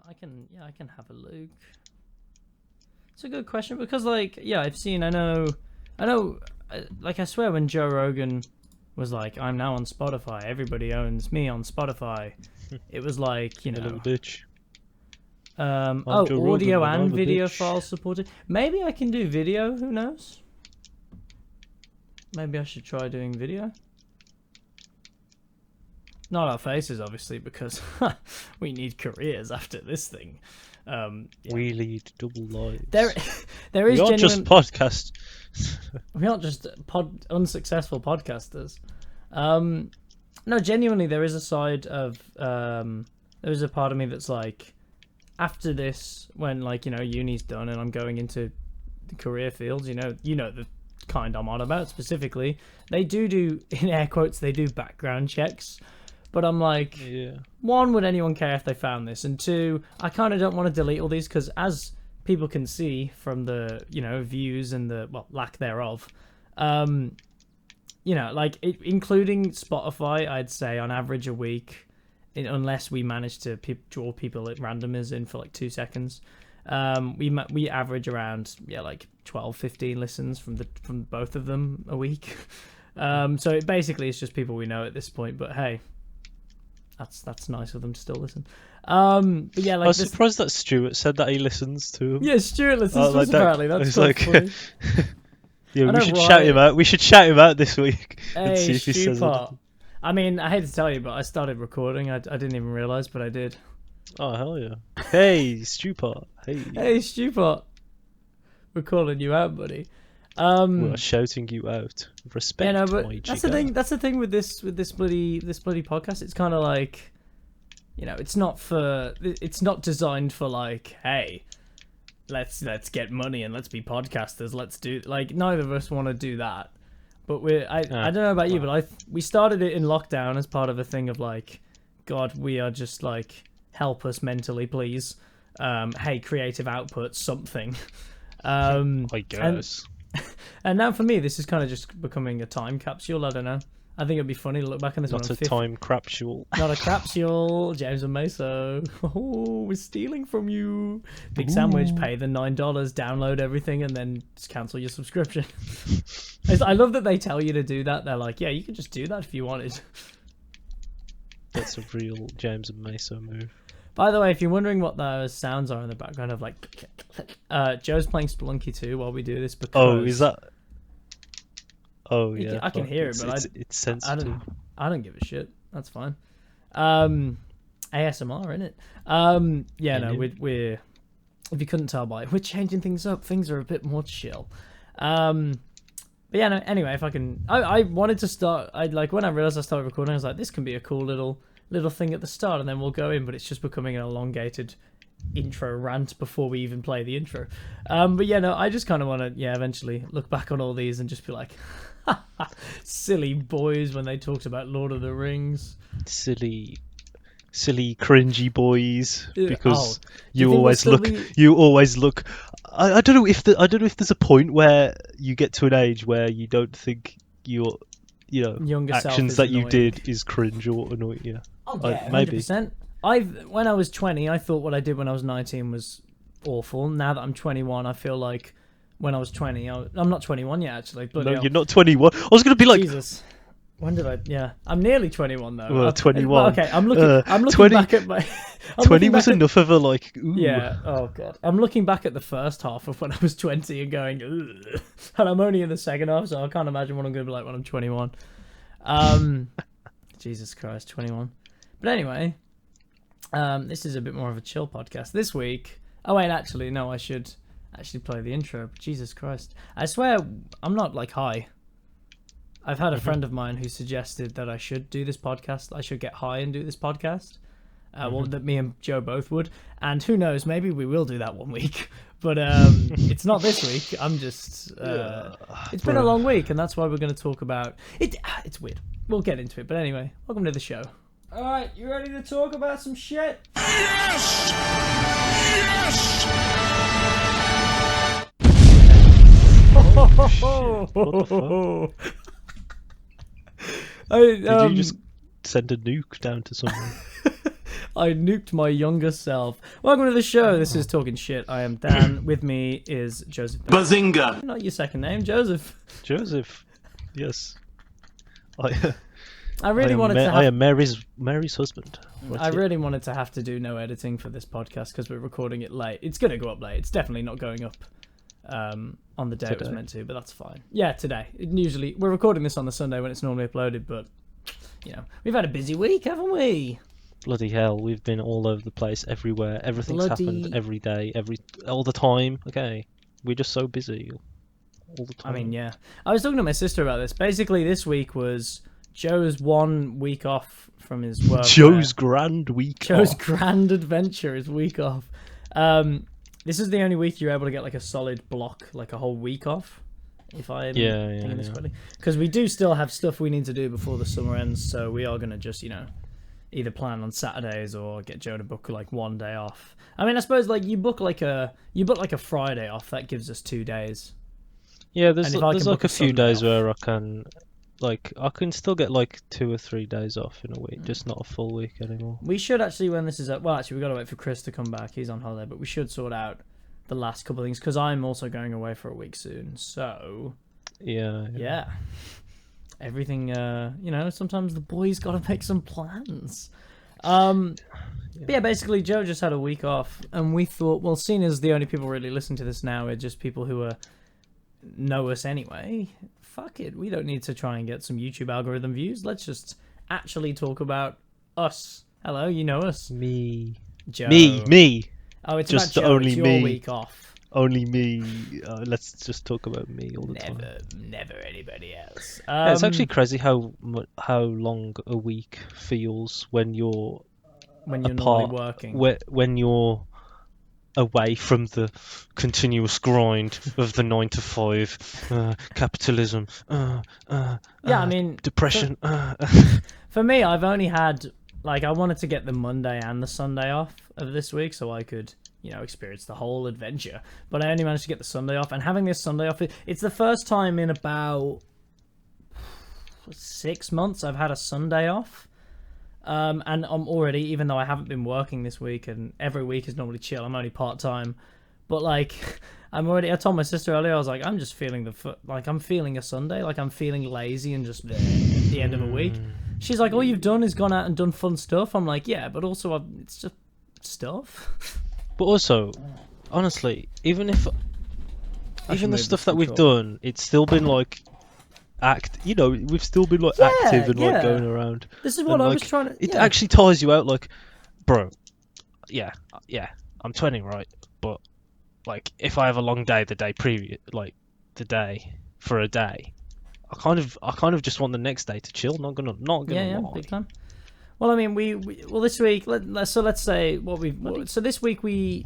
I can have a look. It's a good question because, like, yeah, I know, like, I swear when Joe Rogan was like, I'm now on Spotify, everybody owns me on Spotify. It was like, you know, little bitch. Audio Rogan, and I'm a video bitch. files supported. Maybe I can do video. Who knows? Maybe I should try doing video. Not our faces, obviously, because we need careers after this thing. Yeah. We lead double lives. There is we aren't genuine. just podcast. We aren't just unsuccessful podcasters. No, genuinely, there is a side of there is a part of me that's like, after this, when, like, you know, uni's done and I'm going into the career fields, you know the kind I'm on about specifically. They do in air quotes, they do background checks. But I'm like, Yeah. one, would anyone care if they found this? And two, I kind of don't want to delete all these because, as people can see from the, you know, views and the, well, lack thereof, you know, like, including Spotify, I'd say on average a week, unless we manage to draw people at randomers in for like 2 seconds, we average around, yeah, like 12, 15 listens from both of them a week. So it basically is just people we know at this point. But hey, that's nice of them to still listen. But yeah, like, I was surprised that Stuart said that he listens to him. Yeah, Stuart listens to us, that, apparently. That's quite funny. Yeah, I we know, should right? shout him out. We should shout him out this week and Hey, see if he says Stupart. anything. I mean, I hate to tell you, but I started recording. I didn't even realise, but I did. Oh hell yeah! Hey, Stupart. Hey. Hey, Stupart. We're calling you out, buddy. We're shouting you out. Respect, Yeah, no, but my that's the thing. That's the thing with this bloody podcast. It's kind of like, you know, it's not designed for like, hey, let's get money and let's be podcasters. Let's do, like, neither of us want to do that. But I don't know about you, but we started it in lockdown as part of a thing of like, God, we are just like, help us mentally, please. Hey, creative output, something. I guess. And now for me, this is kind of just becoming a time capsule. I don't know. I think it'd be funny to look back on this. Not a time capsule. Not a capsule. James and Meso. Oh, we're stealing from you. Big sandwich. Pay the $9. Download everything and then just cancel your subscription. I love that they tell you to do that. They're like, yeah, you could just do that if you wanted. That's a real James and Meso move. By the way, if you're wondering what those sounds are in the background of like, Joe's playing Spelunky 2 while we do this because. Oh, is that? Oh yeah, I can hear it, but it's sensitive. I don't give a shit. That's fine. ASMR, innit? Yeah, no, we're if you couldn't tell by it, we're changing things up. Things are a bit more chill. But yeah, no. Anyway, if I can, I wanted to start. When I realized I started recording, I was like, this can be a cool little thing at the start, and then we'll go in. But it's just becoming an elongated intro rant before we even play the intro. But yeah, no, I just kind of want to, eventually look back on all these and just be like, silly boys when they talked about Lord of the Rings. Silly cringy boys, because you you always look. I don't know if there's a point where you get to an age where you don't think your younger actions that you did is cringe or annoying. Yeah, yeah, maybe. 100%. When I was 20, I thought what I did when I was 19 was awful. Now that I'm 21, I feel like when I was 20, I'm not 21 yet, actually. But no, you're not 21. I was gonna be like, Jesus. When did I? Yeah, I'm nearly 21 though. Well, 21. Okay, I'm looking 20, back at my. 20 was enough of a like. Ooh. Yeah. Oh god. I'm looking back at the first half of when I was 20 and going, ugh. And I'm only in the second half, so I can't imagine what I'm gonna be like when I'm 21. Jesus Christ, 21. But anyway, this is a bit more of a chill podcast this week. Oh wait, actually, no, I should actually play the intro. Jesus Christ, I swear I'm not like high. I've had a friend of mine who suggested that I should do this podcast. I should get high and do this podcast. Well, that me and Joe both would. And who knows, maybe we will do that one week. But it's not this week. I'm just... it's been a long week, and that's why we're going to talk about... It's weird. We'll get into it. But anyway, welcome to the show. All right, you ready to talk about some shit? Yes! Yes! What the fuck? Did you just send a nuke down to someone? I nuked my younger self. Welcome to the show. This is Talkin Shit. I am Dan. With me is Joseph. Bazinga! Not your second name, Joseph. Joseph. Yes. I really wanted to have... I am Mary's husband. I really wanted to have to do no editing for this podcast because we're recording it late. It's going to go up late. It's definitely not going up on the day it was meant to, but that's fine. Yeah, today. We're recording this on the Sunday when it's normally uploaded, but you know, we've had a busy week, haven't we? Bloody hell, we've been all over the place, everywhere. Everything's happened every day, all the time. Okay, we're just so busy all the time. I mean, yeah. I was talking to my sister about this. Basically, this week was Joe's 1 week off from his work. Joe's grand week Joe's off. grand adventure, his week off. This is the only week you're able to get like a solid block, like a whole week off. If I'm thinking this correctly, because we do still have stuff we need to do before the summer ends, so we are gonna just either plan on Saturdays or get Joe to book like 1 day off. I mean, I suppose like you book like a Friday off, that gives us 2 days. Yeah, there's like a few days off, where I can still get like 2 or 3 days off in a week, just not a full week anymore. We should actually, when this is up, well, actually we gotta wait for Chris to come back. He's on holiday, but we should sort out the last couple of things because I'm also going away for a week soon. So yeah. Everything, sometimes the boys got to make some plans. But yeah, basically, Joe just had a week off, and we thought, well, seeing as the only people really listening to this now are just people who know us anyway, fuck it. We don't need to try and get some YouTube algorithm views. Let's just actually talk about us. Hello, you know us. Me. Joe. Me. Oh, it's just about Joe. only it's your me. Week off. Only me. Let's just talk about me all the time. Never anybody else. Yeah, it's actually crazy how long a week feels when you're normally working. When you're away from the continuous grind of the 9 to 5 capitalism. I mean, depression. For me, I've only had I wanted to get the Monday and the Sunday off of this week so I could experience the whole adventure, but I only managed to get the Sunday off, and having this Sunday off, it's the first time in about 6 months I've had a Sunday off, and I'm already, even though I haven't been working this week and every week is normally chill, I'm only part-time, but I told my sister earlier, I was like, I'm just feeling I'm feeling a Sunday, I'm feeling lazy and just at the end of a week. She's like, all you've done is gone out and done fun stuff. I'm like, yeah, but also it's just stuff. But also, honestly, even the stuff that we've done, it's still been we've still been active and going around. This is what I was trying to. It actually tires you out, bro. Yeah, I'm 20, right? But if I have a long day, the day previous, for a day, I kind of just want the next day to chill. Not gonna lie. Big time. Well, I mean, this week. Let's say so this week we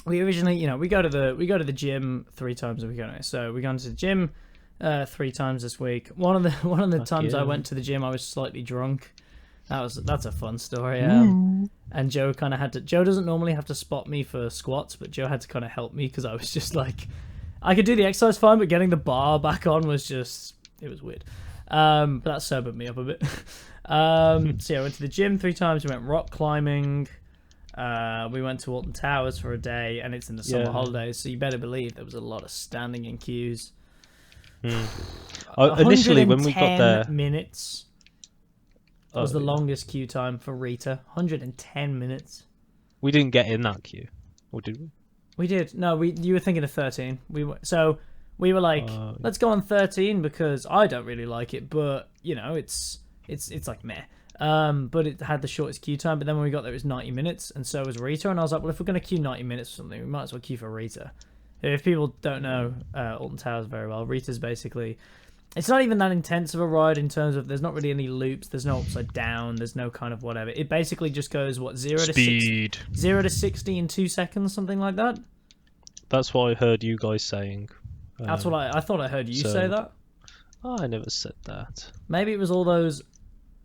originally, we go to the gym 3 times a week. Anyway. So we go to the gym 3 times this week. One of the times I went to the gym, I was slightly drunk. That's a fun story. And Joe kind of had to. Joe doesn't normally have to spot me for squats, but Joe had to kind of help me because I was just I could do the exercise fine, but getting the bar back on was it was weird. But that sobered me up a bit. So I went to the gym 3 times. We went rock climbing. We went to Alton Towers for a day, and it's in the summer holidays, so you better believe there was a lot of standing in queues. Initially, when we got there, minutes was the longest queue time for Rita. 110 minutes. We didn't get in that queue, or did we? We did. No, you were thinking of 13. We were like, let's go on 13 because I don't really like it, but it's like meh. But it had the shortest queue time. But then when we got there, it was 90 minutes, and so was Rita. And I was like, well, if we're gonna queue 90 minutes or something, we might as well queue for Rita. If people don't know Alton Towers very well, Rita's basically, it's not even that intense of a ride in terms of there's not really any loops, there's no upside down, there's no kind of whatever. It basically just goes 0 to 60 in 2 seconds, something like that. That's what I heard you guys saying. That's what I thought I heard you say that. I never said that. Maybe it was all those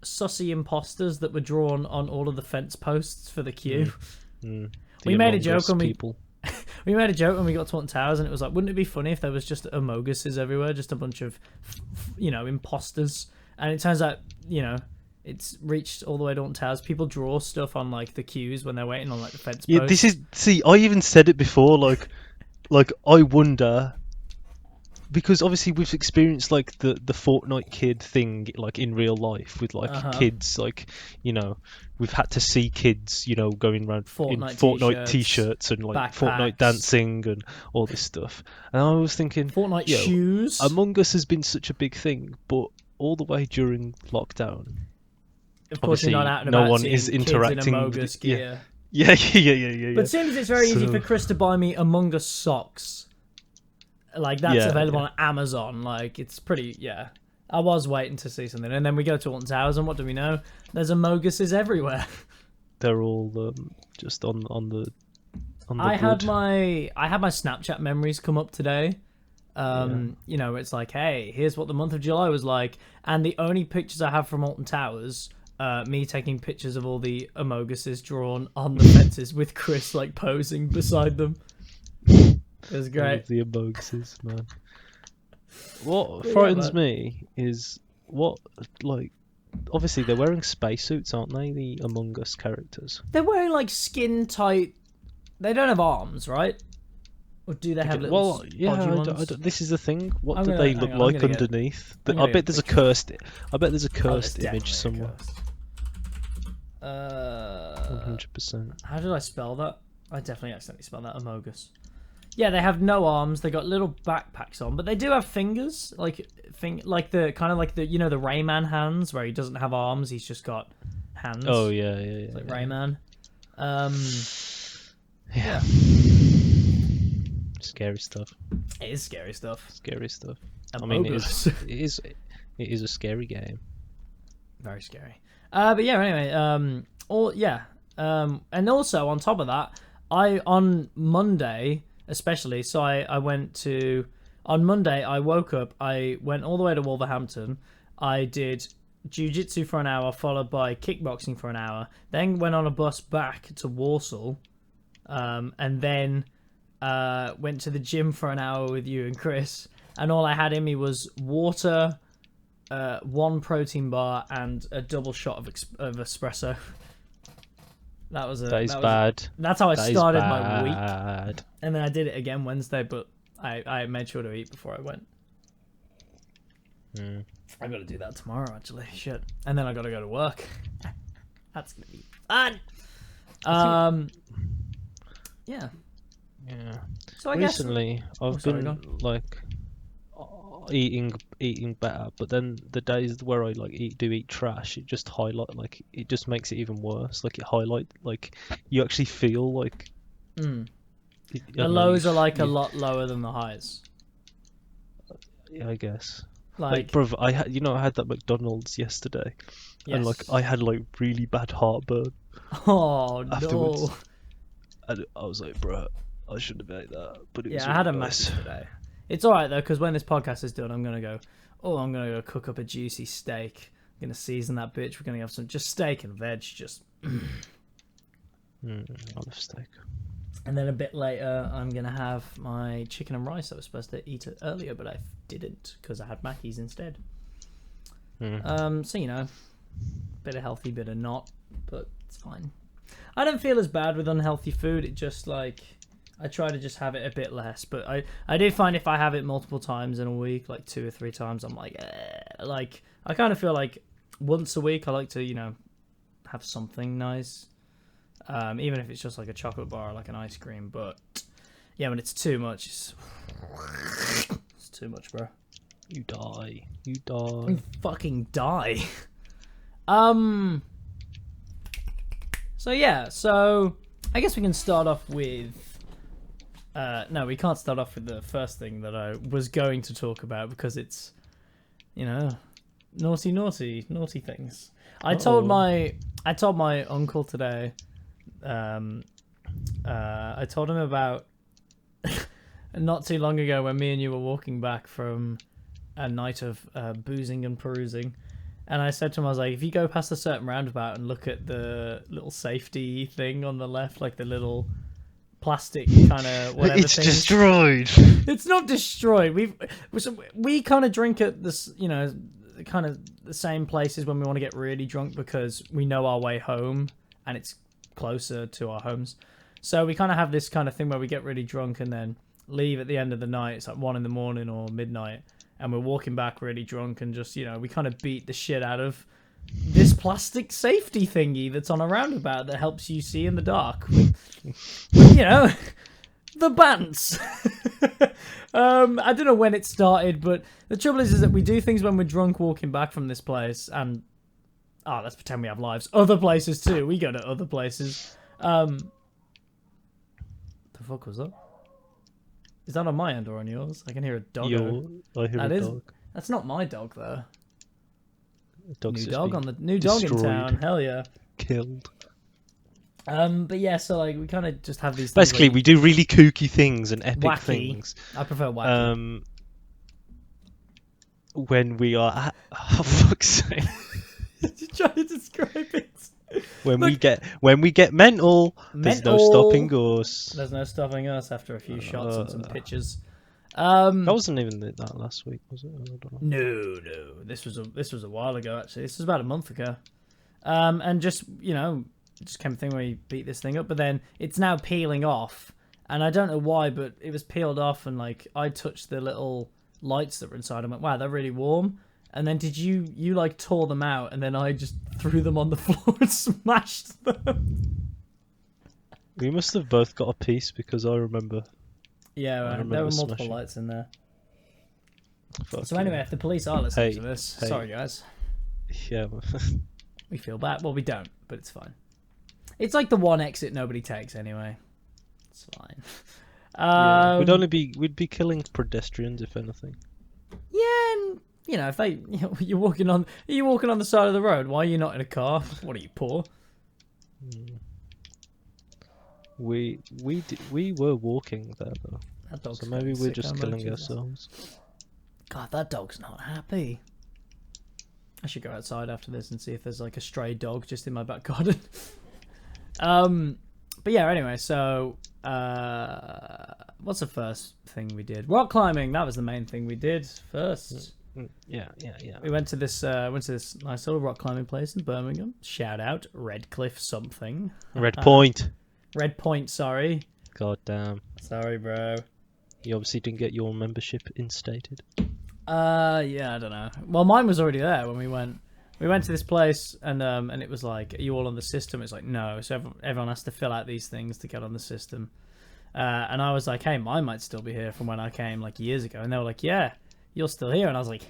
sussy imposters that were drawn on all of the fence posts for the queue. We made a joke when we made a joke when we got to Talkin Towers, and it was like, wouldn't it be funny if there was just Amoguses everywhere, just a bunch of imposters? And it turns out, It's reached all the way to Alton Towers. People draw stuff on like the queues when they're waiting on like the fence posts. Yeah, this is. See, I even said it before. Like I wonder, because obviously we've experienced like the Fortnite kid thing like in real life with like kids, like, you know, we've had to see kids, you know, going around in Fortnite t-shirts and like backpacks, Fortnite dancing and all this stuff. And I was thinking, Fortnite shoes. Among Us has been such a big thing, but all the way during lockdown, of course, obviously you're not out and no about one seeing is kids interacting in Among with Us it. gear. Yeah. But seems it's very easy for Chris to buy me Among Us socks. Like, that's available on Amazon. Like, it's pretty, I was waiting to see something. And then we go to Alton Towers, and what do we know? There's Among Us's everywhere. They're all just on the I wood. had my Snapchat memories come up today. You know, it's like, hey, here's what the month of July was like. And the only pictures I have from Alton Towers, me taking pictures of all the Among Us's drawn on the fences with Chris, like, posing beside them. It was great. The Among Us's, man. What frightens me is like, obviously they're wearing spacesuits, aren't they? The Among Us characters. They're wearing like skin tight. They don't have arms, right? Or do they have little? This is the thing. What I'm do gonna- they hang look on, I'm like gonna get- underneath? I'm I gonna bet get there's a cursed. I bet there's a cursed image somewhere. 100%. How did I spell that? I definitely accidentally spelled that Among Us. Yeah, they have no arms. They got little backpacks on, but they do have fingers, like the kind of like the, you know, the Rayman hands where he doesn't have arms. He's just got hands. Oh yeah. It's like Rayman. Yeah. Scary stuff. It is scary stuff. Scary stuff. Among Us. It is a scary game. Very scary. But yeah, anyway, and also on top of that, on Monday especially, so I went to, on Monday I woke up, I went all the way to Wolverhampton, I did jiu-jitsu for an hour, followed by kickboxing for an hour, then went on a bus back to Walsall, and then went to the gym for an hour with you and Chris, and all I had in me was water, one protein bar, and a double shot of espresso. That is bad. That's how I started my week. And then I did it again Wednesday, but I made sure to eat before I went. I got to do that tomorrow, actually. Shit. And then I got to go to work. That's gonna be fun. Yeah. So I recently guess I've been like eating better, but then the days where I like eat trash, it just it just makes it even worse. Like you actually feel like the lows are like a lot lower than the highs. Yeah, I guess. Like bruv, I had that McDonald's yesterday, and like I had like really bad heartburn. Oh afterwards. No! And I was like, bruh, I shouldn't have ate that. But it was I had really a nice. massive today. It's alright though, because when this podcast is done, I'm gonna go cook up a juicy steak. I'm gonna season that bitch. We're gonna have some just steak and veg, just. I love steak. And then a bit later, I'm gonna have my chicken and rice. I was supposed to eat it earlier, but I didn't because I had Mackey's instead. So you know, bit of healthy, bit of not, but it's fine. I don't feel as bad with unhealthy food. It just like. I try to just have it a bit less, but I do find if I have it multiple times in a week, like 2 or 3 times, I'm like I kind of feel like once a week I like to, you know, have something nice, even if it's just like a chocolate bar or like an ice cream. But yeah, when it's too much, it's too much, bro. You die. You fucking die. So yeah, I guess we can start off with. No, we can't start off with the first thing that I was going to talk about because it's, you know, naughty things. I told my uncle today. I told him about not too long ago when me and you were walking back from a night of boozing and perusing, and I said to him, I was like, if you go past a certain roundabout and look at the little safety thing on the left, like the little plastic kind of whatever it's thing. Destroyed. It's not destroyed. We kind of drink at this, you know, kind of the same places when we want to get really drunk because we know our way home and it's closer to our homes. So we kind of have this kind of thing where we get really drunk and then leave at the end of the night. It's like 1 a.m. or midnight, and we're walking back really drunk and just, we kind of beat the shit out of this plastic safety thingy that's on a roundabout that helps you see in the dark. The bands. I don't know when it started, but the trouble is that we do things when we're drunk walking back from this place, and let's pretend we have lives. Other places too. We go to other places. The fuck was that? Is that on my end or on yours? I can hear a dog. I hear a dog. That's not my dog though. Dog's New dog in town. Hell yeah. Killed. But yeah, so like we kind of just have these. Basically, we do really kooky things and epic wacky things. I prefer wacky. When we are at, oh fuck's sake. You're trying to describe it. When we get mental, there's no stopping us. There's no stopping us after a few shots and some pictures. That wasn't even that last week, was it? I don't know. No. This was a while ago actually. This was about a month ago. And just just came a thing where you beat this thing up, but then it's now peeling off, and I don't know why, but it was peeled off, and like I touched the little lights that were inside and went, wow, they're really warm. And then did you like tore them out, and then I just threw them on the floor and smashed them. We must have both got a piece because I remember. Yeah, I remember there were multiple smashing. lights in there. Fuck So anyway, yeah. if the police are listening Hey, to this, hey. sorry guys, Yeah. we feel bad. Well, we don't, but it's fine. It's like the one exit nobody takes anyway. It's fine. Yeah, we'd be killing pedestrians if anything. Yeah, and if they, you're walking on the side of the road. Why are you not in a car? What are you, poor? We were walking there though. That dog's So maybe we're sick, just I'm killing like, ourselves. God, that dog's not happy. I should go outside after this and see if there's like a stray dog just in my back garden. But yeah, anyway, so what's the first thing we did? Rock climbing. That was the main thing we did first. Yeah. We went to this nice little rock climbing place in Birmingham. Shout out Redcliffe something. Red Point. Red Point, sorry. God damn. Sorry, bro. You obviously didn't get your membership instated. Yeah, I don't know. Well, mine was already there when we went. We went to this place and it was like, are you all on the system? It's like, no. So everyone has to fill out these things to get on the system. And I was like, hey, mine might still be here from when I came like years ago. And they were like, yeah, you're still here. And I was like,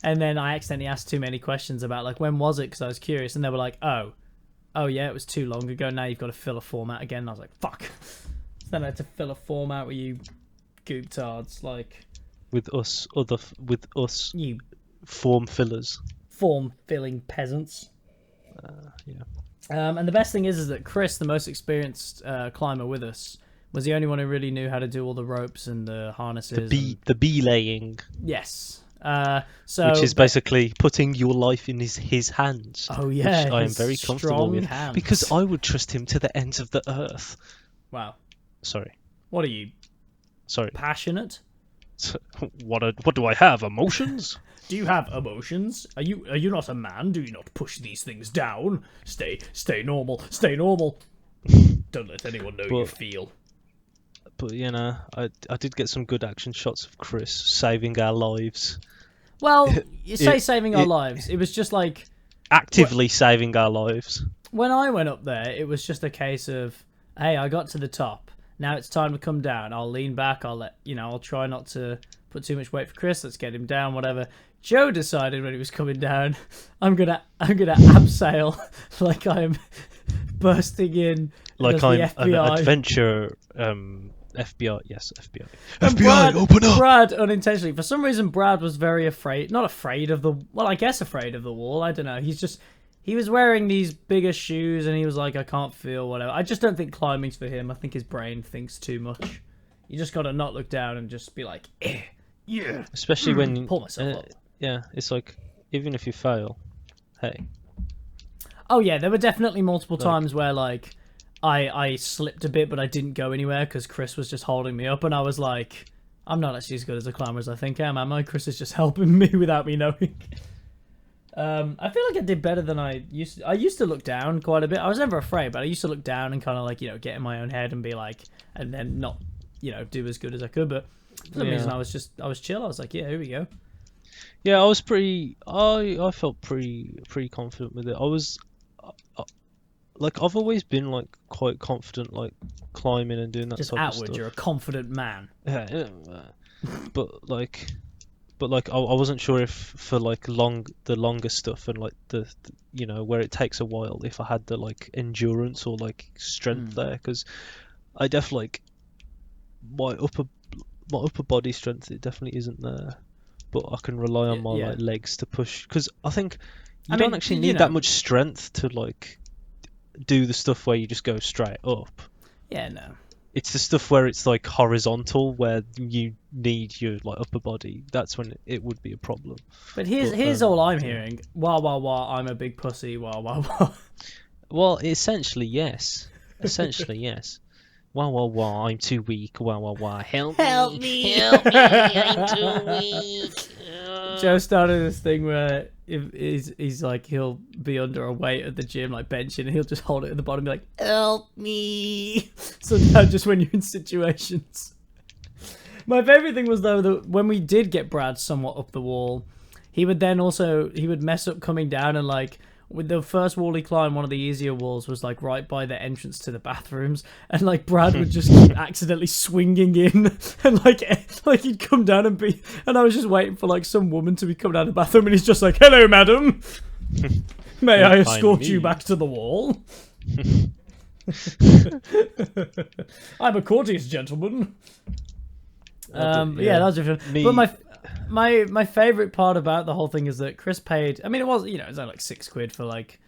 And then I accidentally asked too many questions about like, when was it? Because I was curious. And they were like, oh yeah, it was too long ago. Now you've got to fill a form out again. And I was like, fuck. So then I had to fill a form out with you gooptards, like. With us, You form fillers. form filling peasants. Yeah. And the best thing is that Chris, the most experienced climber with us, was the only one who really knew how to do all the ropes and the harnesses. The belaying. Yes. Which is basically putting your life in his hands. Oh yeah, which I am his very comfortable strong with hands. because I would trust him to the ends of the earth. Wow. Sorry. What are you? Sorry. Passionate? What do I have? Emotions? Do you have emotions? Are you not a man? Do you not push these things down? Stay normal. Stay normal. Don't let anyone know you feel. But I did get some good action shots of Chris saving our lives. Well, you say saving our lives. It was just like actively saving our lives. When I went up there, it was just a case of, hey, I got to the top. Now it's time to come down. I'll lean back. I'll try not to put too much weight for Chris. Let's get him down, whatever. Joe decided when he was coming down, I'm gonna abseil like I'm bursting in. Like I'm an FBI. adventure. FBI, yes, FBI. And FBI, Brad, open up! Brad, unintentionally, for some reason, Brad was very afraid. Not afraid of the. Well, I guess afraid of the wall. I don't know. He was wearing these bigger shoes, and he was like, I can't feel whatever. I just don't think climbing's for him. I think his brain thinks too much. You just gotta not look down and just be like, yeah. Especially when you pull myself up. Yeah, it's like even if you fail, hey. Oh yeah, there were definitely multiple times where like I slipped a bit, but I didn't go anywhere because Chris was just holding me up, and I was like, I'm not actually as good as a climber as I think I am I? Chris is just helping me without me knowing. I feel like I did better than I used to. I used to look down quite a bit. I was never afraid, but I used to look down and kind of like, get in my own head and be like, and then not, do as good as I could. But for some reason, I was chill. I was like, yeah, here we go. Yeah, I was I felt pretty confident with it. I was, like, I've always been like quite confident, like climbing and doing that Just type outward, of stuff. you're a confident man. Yeah, but like, I wasn't sure if for like the longer stuff and like the where it takes a while, if I had the like endurance or like strength there, because I definitely like my upper body strength, it definitely isn't there, but I can rely on my like legs to push, because I think you don't actually need that much strength to like do the stuff where you just go straight up. Yeah, no. It's the stuff where it's like horizontal, where you need your like upper body. That's when it would be a problem. But here's all I'm hearing. Wah wah wah, I'm a big pussy. Wah wah wah. Well, essentially yes. Essentially yes. Wah wah wah, I'm too weak. Wah wah wah, help me, I'm too weak. Joe started this thing where if he's like, he'll be under a weight at the gym, like benching, and he'll just hold it at the bottom and be like, help me. So now just when you're in situations. My favourite thing was, though, that when we did get Brad somewhat up the wall, he would mess up coming down, and like, with the first wall he climbed, one of the easier walls was like right by the entrance to the bathrooms, and like Brad would just keep accidentally swinging in, and like he'd come down and I was just waiting for like some woman to be coming out of the bathroom, and he's just like, hello madam, may I escort you back to the wall? I'm a courteous gentleman. Yeah, that was different. But my favorite part about the whole thing is that Chris paid. I mean, it was it was only like £6 for like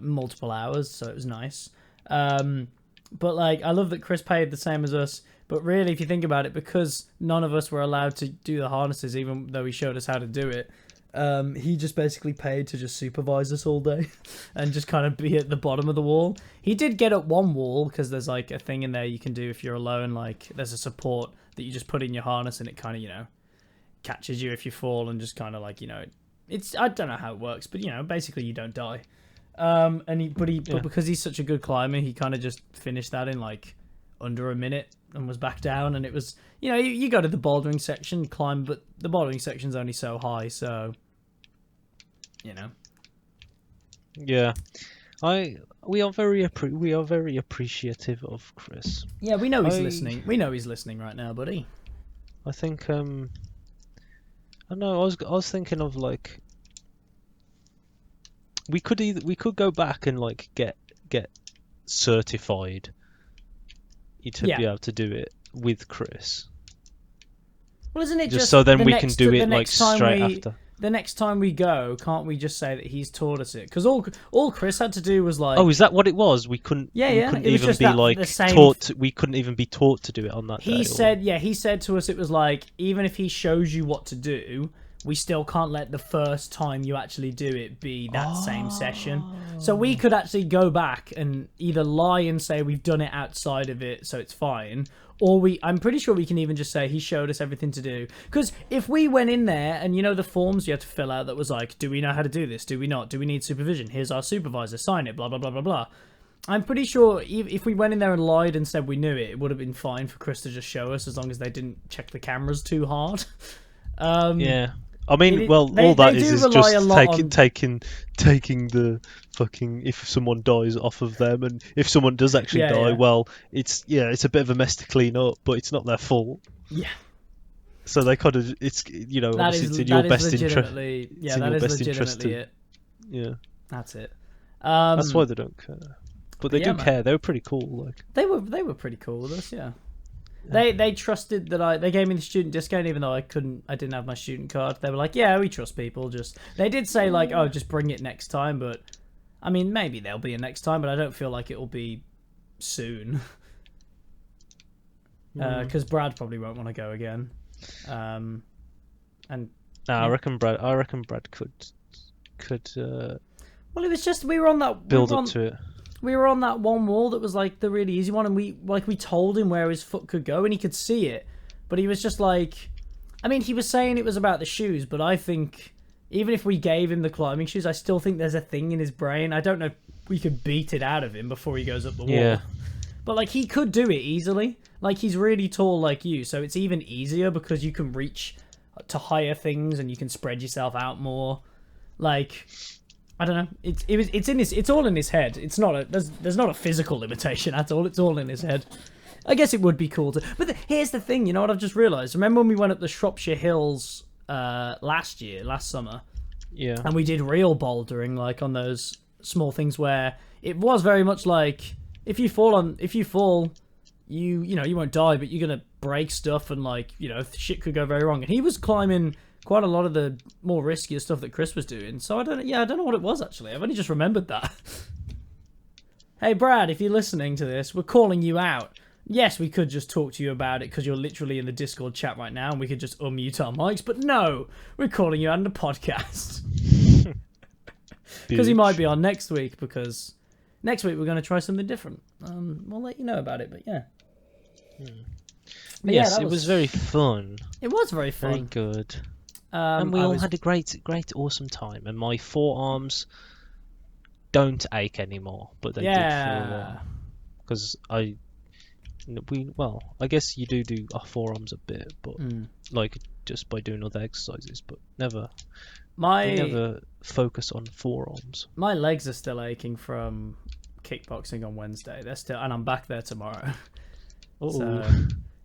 multiple hours, so it was nice. But like, I love that Chris paid the same as us. But really, if you think about it, because none of us were allowed to do the harnesses, even though he showed us how to do it, he just basically paid to just supervise us all day and just kind of be at the bottom of the wall. He did get at one wall because there's like a thing in there you can do if you're alone. Like, there's a support that you just put in your harness, and it kind of catches you if you fall, and just kind of like it's, I don't know how it works, but basically you don't die. But because he's such a good climber, he kind of just finished that in like under a minute and was back down. And it was you go to the bouldering section, climb, but the bouldering section's only so high, so yeah, we are very appreciative of Chris. Yeah, we know he's listening. We know he's listening right now, buddy. I think I know. I was thinking of like, we could go back and like get certified to be able to do it with Chris. Well, isn't it just so then we can do it like straight after? The next time we go, can't we just say that he's taught us it? Because all Chris had to do was like... Oh, is that what it was? We couldn't. Yeah. We couldn't it was even just be like taught. We couldn't even be taught to do it on that day. He said to us, it was like, even if he shows you what to do, we still can't let the first time you actually do it be that same session. So we could actually go back and either lie and say we've done it outside of it, so it's fine, or I'm pretty sure we can even just say he showed us everything to do. Because if we went in there and the forms you had to fill out that was like, do we know how to do this? Do we not? Do we need supervision? Here's our supervisor, sign it, blah, blah, blah, blah, blah. I'm pretty sure if we went in there and lied and said we knew it, it would have been fine for Chris to just show us, as long as they didn't check the cameras too hard. Yeah. I mean, all that is just taking the fucking, if someone dies off of them, and if someone does actually die, well, it's a bit of a mess to clean up, but it's not their fault. Yeah. So they kind of, it's obviously it's in your best interest. Yeah, that is legitimately it. Yeah. That's it. That's why they don't care, but they do care. They were pretty cool. Like they were pretty cool with us. Yeah. They trusted that they gave me the student discount, even though I didn't have my student card. They were like, yeah, we trust people. They did say like, oh, just bring it next time, but I mean, maybe there'll be a next time, but I don't feel like it will be soon. Because Brad probably won't want to go again. I reckon Brad could. Well, it was just we were on that build up to it. We were on that one wall that was like the really easy one, and we told him where his foot could go, and he could see it. But he was just like, I mean, he was saying it was about the shoes, but I think even if we gave him the climbing shoes, I still think there's a thing in his brain. I don't know if we could beat it out of him before he goes up the wall. Yeah. But like he could do it easily. Like he's really tall like you, so it's even easier because you can reach to higher things and you can spread yourself out more. Like I don't know. It's all in his head. It's not a there's not a physical limitation at all. It's all in his head. I guess it would be cool to. But here's the thing. You know what I've just realised? Remember when we went up the Shropshire Hills last summer? Yeah. And we did real bouldering, like on those small things where it was very much like if you fall, you know you won't die, but you're gonna break stuff and like you know shit could go very wrong. And he was climbing quite a lot of the more riskier stuff that Chris was doing. So I don't know what it was actually. I've only just remembered that. Hey Brad, if you're listening to this, we're calling you out. Yes, we could just talk to you about it because you're literally in the Discord chat right now and we could just unmute our mics, but no, we're calling you out in the podcast. Because he might be on next week, because next week we're going to try something different. We'll let you know about it, but yeah. But Yes, yeah, it was very fun. It was very fun. Very good. And we all had a great, awesome time. And my forearms don't ache anymore, but they did for a while. Because I guess you do our forearms a bit, but like just by doing other exercises, but never focus on forearms. My legs are still aching from kickboxing on Wednesday. And I'm back there tomorrow. So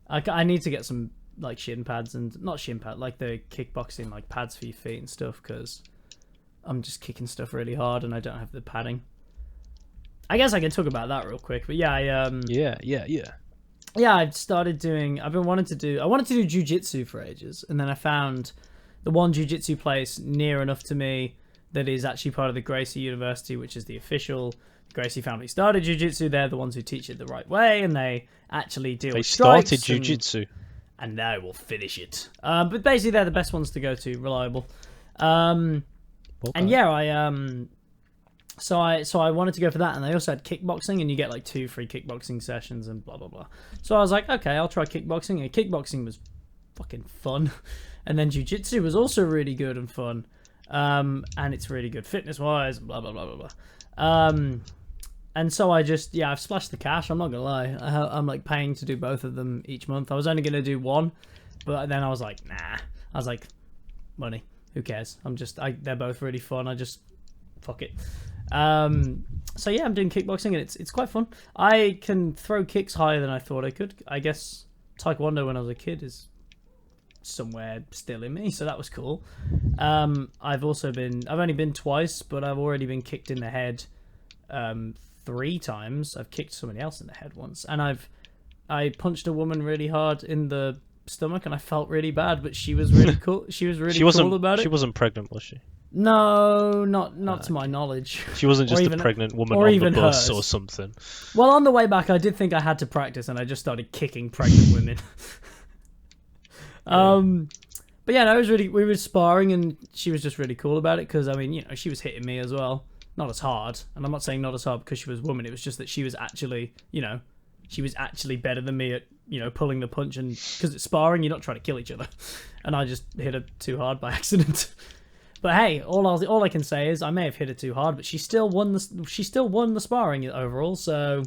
I need to get some like shin pads and not shin pad, like the kickboxing like pads for your feet and stuff, because I'm just kicking stuff really hard and I don't have the padding. I guess I can talk about that real quick, but yeah, I wanted to do jiu-jitsu for ages, and then I found the one jiu-jitsu place near enough to me that is actually part of the Gracie University, which is the official Gracie family started jiu-jitsu. They're the ones who teach it the right way, and they actually deal with strikes. They started jiu-jitsu. And they will finish it. But basically, they're the best ones to go to, reliable. And yeah, So I wanted to go for that, and they also had kickboxing, and you get like 2 free kickboxing sessions and blah blah blah. So I was like, okay, I'll try kickboxing, and kickboxing was fucking fun, and then jiu-jitsu was also really good and fun, and it's really good fitness wise, blah blah blah blah blah. And so I've splashed the cash. I'm not gonna lie, I'm like paying to do both of them each month. I was only gonna do one, but then I was like, nah. I was like, money, who cares? They're both really fun. Fuck it. So yeah, I'm doing kickboxing, and it's quite fun. I can throw kicks higher than I thought I could. I guess Taekwondo when I was a kid is somewhere still in me, so that was cool. I've only been twice, but I've already been kicked in the head 3 times. I've kicked somebody else in the head once, and I punched a woman really hard in the stomach, and I felt really bad, but she was really cool. She was really cool about it. She wasn't pregnant, was she? No, not to my knowledge. She wasn't just a pregnant woman on the bus or something. Well, on the way back, I did think I had to practice, and I just started kicking pregnant women. But yeah, no, we were sparring, and she was just really cool about it, because I mean, you know, she was hitting me as well, not as hard, and I'm not saying not as hard because she was a woman. It was just that she was actually, you know, better than me at, you know, pulling the punch, and because it's sparring, you're not trying to kill each other, and I just hit her too hard by accident. But hey, all I can say is I may have hit her too hard, but she still won the sparring overall. So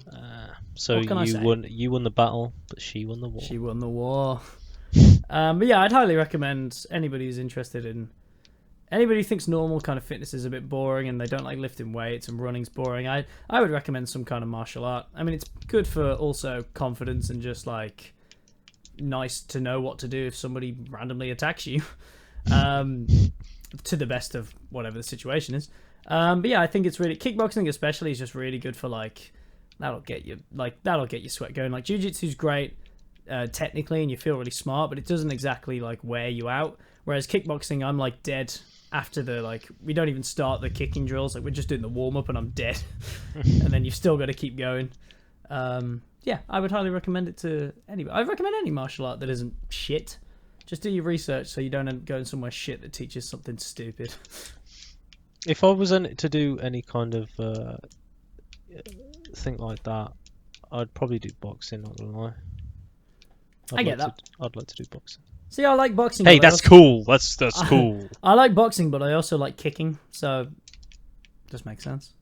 you won the battle, but she won the war. She won the war. But yeah, I'd highly recommend anybody who's interested in anybody who thinks normal kind of fitness is a bit boring and they don't like lifting weights and running's boring. I would recommend some kind of martial art. I mean, it's good for also confidence and just like nice to know what to do if somebody randomly attacks you. To the best of whatever the situation is. But yeah, I think it's really, kickboxing especially is just really good for like, that'll get you sweat going. Like jiu-jitsu's great technically and you feel really smart, but it doesn't exactly like wear you out. Whereas kickboxing, I'm like dead after we don't even start the kicking drills. Like we're just doing the warm-up and I'm dead. And then you've still got to keep going. Yeah, I would highly recommend it to anybody. I recommend any martial art that isn't shit. Just do your research so you don't go in somewhere shit that teaches something stupid. If I was to do any kind of thing like that, I'd probably do boxing, not gonna lie. I get that. I'd like to do boxing. See, I like boxing. Hey, but I that's also- cool. That's cool. I like boxing, but I also like kicking, so just makes sense.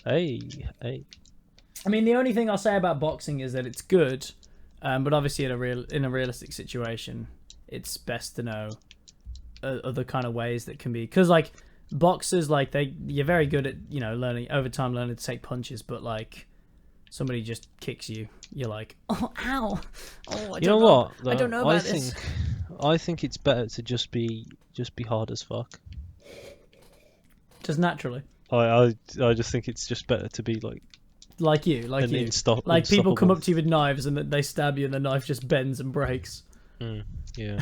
Hey. I mean, the only thing I'll say about boxing is that it's good, but obviously in a realistic situation, it's best to know other kind of ways that can be, because like boxers, like you're very good at learning to take punches, but like somebody just kicks you, you're like, oh, ow, oh, I don't know What? Though? I don't know about this. I think it's better to just be hard as fuck. Just naturally, I just think it's just better to be like you, like people come up to you with knives and they stab you, and the knife just bends and breaks. Yeah,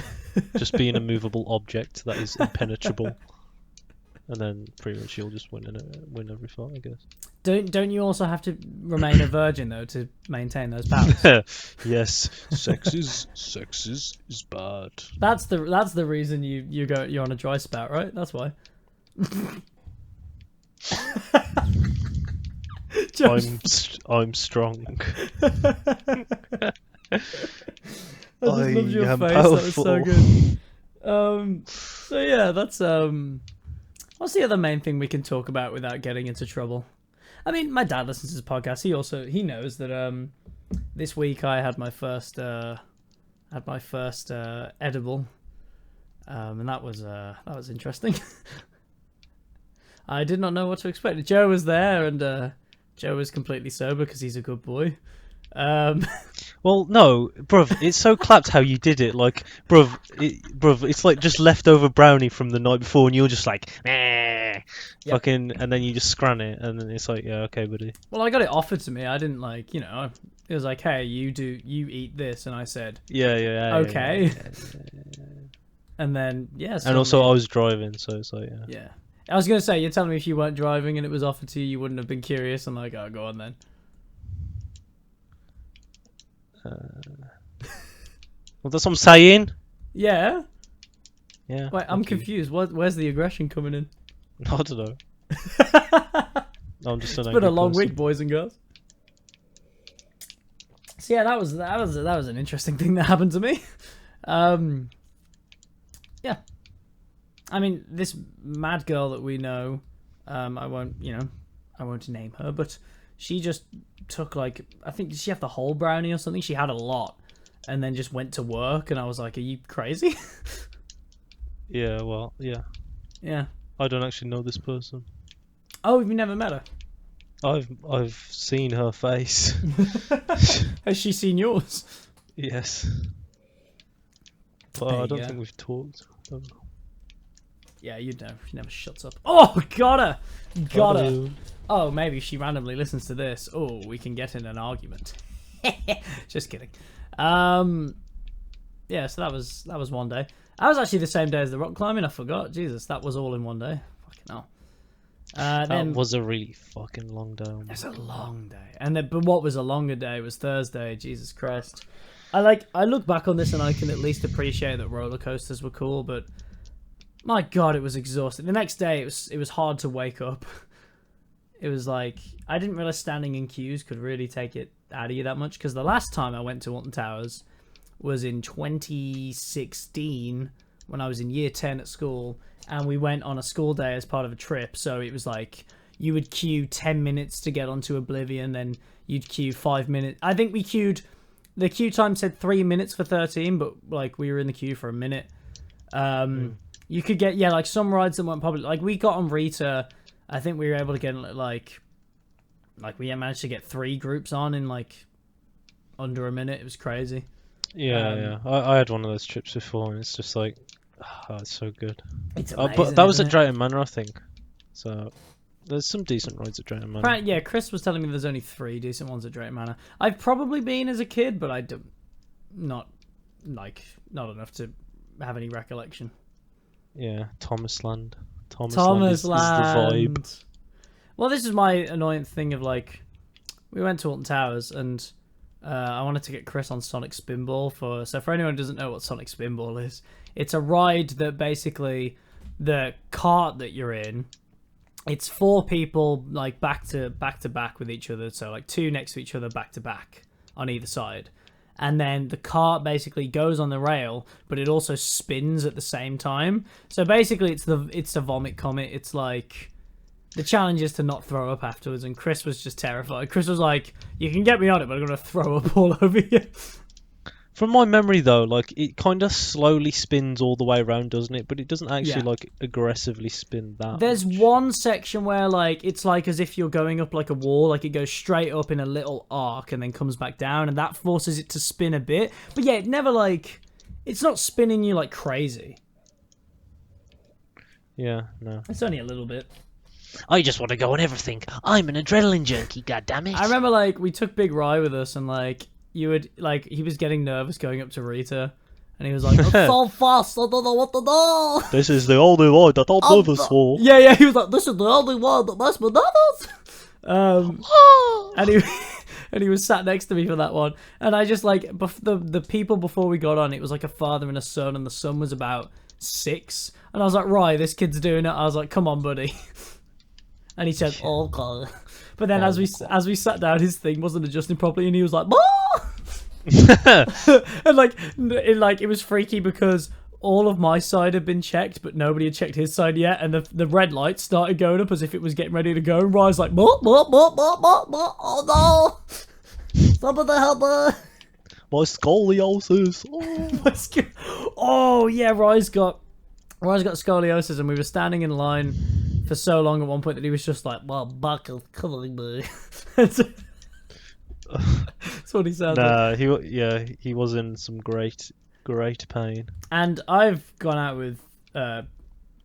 just be an immovable object that is impenetrable, and then pretty much you'll just win every fight, I guess. Don't you also have to remain a virgin though to maintain those powers? Yes, sex is bad. That's the reason you're on a dry spout, right? That's why. I'm strong. I just loved your am face. powerful. That was so good. So yeah, that's what's the other main thing we can talk about without getting into trouble? I mean, my dad listens to this podcast. He knows that this week I had my first edible, and that was interesting. I did not know what to expect. Joe was there, and Joe was completely sober because he's a good boy. Well, no, bruv, it's so clapped how you did it. Like, bruv, it's like just leftover brownie from the night before, and you're just like, meh, fucking, and then you just scran it, and then it's like, yeah, okay, buddy. Well, I got it offered to me. I didn't it was like, hey, you eat this, and I said, Yeah. okay. Yeah. And then, And also, I was driving, so it's like, yeah. Yeah. I was going to say, you're telling me if you weren't driving and it was offered to you, you wouldn't have been curious. I'm like, oh, go on then. Well, that's what I'm saying. Yeah? Yeah. Wait, I'm confused. Where's the aggression coming in? I don't know. I'm just an It's been a angry long person. week, boys and girls. So yeah, that was an interesting thing that happened to me. Yeah. I mean, this mad girl that we know, I won't name her, but she just took I think, did she have the whole brownie or something? She had a lot, and then just went to work, and I was like, are you crazy? Yeah, well, yeah. Yeah. I don't actually know this person. Oh, you've never met her? I've seen her face. Has she seen yours? Yes. But There I you don't go. think we've talked. Yeah, you'd know. She never shuts up. Oh, got her! Got her! Hello. Oh, maybe she randomly listens to this. Oh, we can get in an argument. Just kidding. Yeah, so that was one day. That was actually the same day as the rock climbing. I forgot. Jesus, that was all in one day. Fucking hell. Then That was a really fucking long day. it's a long day. And then, but what was a longer day was Thursday. Jesus Christ. I look back on this and I can at least appreciate that roller coasters were cool, but my God, it was exhausting. The next day, it was hard to wake up. It was like, I didn't realize standing in queues could really take it out of you that much, because the last time I went to Alton Towers was in 2016 when I was in year 10 at school, and we went on a school day as part of a trip. So it was like you would queue 10 minutes to get onto Oblivion, then you'd queue 5 minutes. I think the queue time said 3 minutes for 13, but like we were in the queue for a minute. You could get, like some rides that weren't public. Like we got on Rita, I think we were able to get like we managed to get 3 groups on in like under a minute. It was crazy. Yeah. I had one of those trips before, and it's just like, oh, it's so good. It's amazing, but that was isn't at Drayton Manor, I think. So there's some decent rides at Drayton Manor. Right, yeah, Chris was telling me there's only 3 decent ones at Drayton Manor. I've probably been as a kid, but not enough to have any recollection. Yeah, Thomasland. Thomas is the vibe. Well, this is my annoying thing of like, we went to Alton Towers and I wanted to get Chris on Sonic Spinball so for anyone who doesn't know what Sonic Spinball is, it's a ride that basically the cart that you're in, it's 4 people like back to back with each other, so like 2 next to each other back to back on either side, and then the cart basically goes on the rail, but it also spins at the same time. So basically, it's the vomit comet. It's like the challenge is to not throw up afterwards, and Chris was just terrified. Chris was like, "You can get me on it, but I'm gonna throw up all over you." From my memory, though, like it kind of slowly spins all the way around, doesn't it? But it doesn't actually like aggressively spin that. There's much. one section where like it's like as if you're going up like a wall, like it goes straight up in a little arc and then comes back down, and that forces it to spin a bit. But yeah, it never like it's not spinning you like crazy. Yeah, no. It's only a little bit. I just want to go on everything. I'm an adrenaline junkie, goddammit. I remember like we took Big Rye with us, and like you would like he was getting nervous going up to Rita, and he was like, "It's so fast, I don't know what to do." This is the only one that I'm nervous for. Yeah, he was like, "This is the only one that must be nervous." And he and he was sat next to me for that one, and I just like the people before we got on, it was like a father and a son, and the son was about 6, and I was like, "Right, this kid's doing it." I was like, "Come on, buddy." And he said, "Oh god." But then as we sat down, his thing wasn't adjusting properly, and he was like, "Bah!" And it was freaky because all of my side had been checked, but nobody had checked his side yet, and the red light started going up as if it was getting ready to go. And Ryan's like, "Bah, bah, bah, bah, bah, bah. Oh no! Somebody help me!" My scoliosis. Oh yeah, Ryan's got scoliosis, and we were standing in line for so long at one point that he was just like, "Well, back is killing me." That's what he sounded like. He was in some great pain. And I've gone out with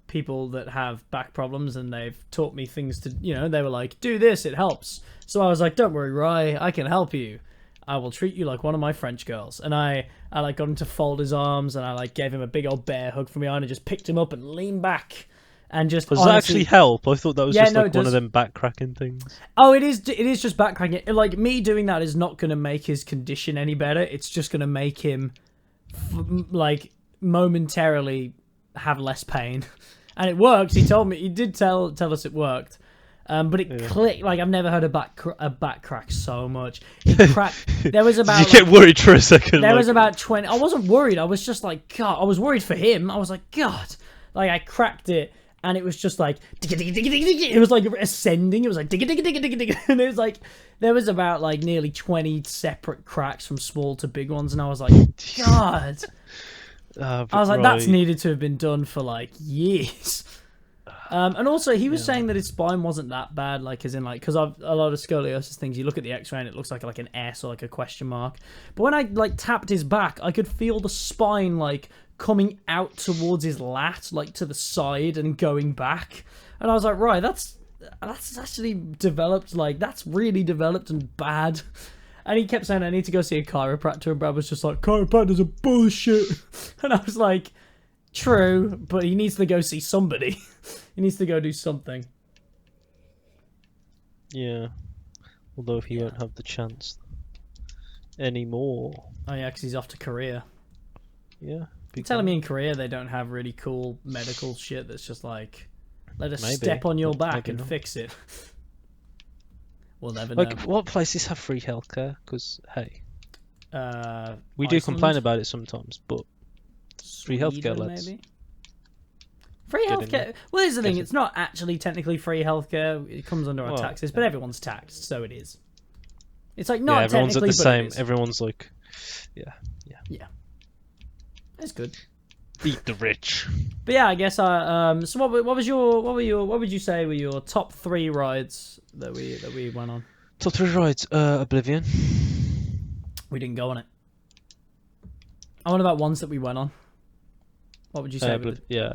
people that have back problems, and they've taught me things to, they were like, "Do this, it helps." So I was like, "Don't worry, Rye, I can help you. I will treat you like one of my French girls." And I like got him to fold his arms, and I like gave him a big old bear hug from behind and just picked him up and leaned back. And just does that actually help? I thought that was just like one of them back cracking things. Oh, it is just back cracking. Like me doing that is not going to make his condition any better. It's just going to make him like momentarily have less pain. And it worked. He told me, he did tell us it worked. But it clicked. Like I've never heard a back crack so much. It cracked. There was about. Did you get worried for a second? There was about 20. I wasn't worried. I was just like, God. I was worried for him. I was like, God. Like I cracked it. And it was just like, it was like ascending. It was like, and it was like, there was about like nearly 20 separate cracks from small to big ones. And I was like, God. I was like, that's needed to have been done for like years. And also he was saying that his spine wasn't that bad, like as in like, because I've a lot of scoliosis things, you look at the x-ray and it looks like an S or like a question mark. But when I like tapped his back, I could feel the spine like coming out towards his lat, like to the side and going back. And I was like, right, that's actually developed, like that's really developed and bad. And he kept saying, I need to go see a chiropractor, and Brad was just like, chiropractors are bullshit. And I was like, true, but he needs to go see somebody. He needs to go do something. Yeah. Although he won't have the chance anymore. Oh yeah, because he's off to Korea. Yeah. You're telling me in Korea they don't have really cool medical shit that's just like, let us step on your back and fix it. We'll never know. Like, what places have free healthcare? Because, hey, we do Iceland? complain about it sometimes, but free healthcare, let's... Maybe? Free healthcare? Well, here's the thing, it's not actually technically free healthcare. It comes under our taxes, but everyone's taxed, so it is. It's like, not everyone's at technically, the same. but it is. Everyone's like, yeah. That's good. Eat the rich. But yeah, I guess so what would you say were your top 3 rides that we went on? Top 3 rides, Oblivion. We didn't go on it. I wonder about ones that we went on. What would you say? Oblivion. Yeah.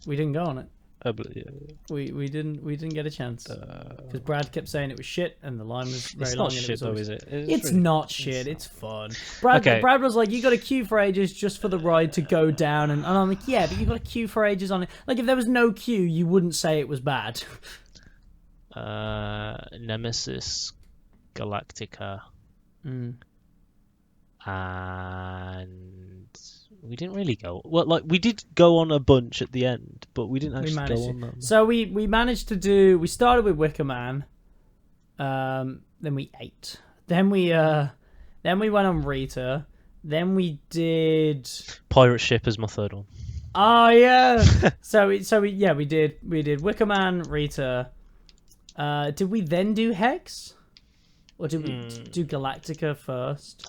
We didn't go on it. Oblivion. We didn't get a chance because Brad kept saying it was shit and the line was very long. It's not shit though, is it? It's really... not shit. It's fun. Brad was like, you got to queue for ages just for the ride to go down, and I'm like, yeah, but you got to queue for ages on it. Like if there was no queue, you wouldn't say it was bad. Nemesis, Galactica, and we didn't really go. Well, like we did go on a bunch at the end, but we didn't actually go on them. So we managed to do. We started with Wicker Man, then we ate. Then we Then we went on Rita. Then we did. Pirate Ship is my third one. Oh yeah. we did Wicker Man, Rita. Did we then do Hex, or did we do Galactica first?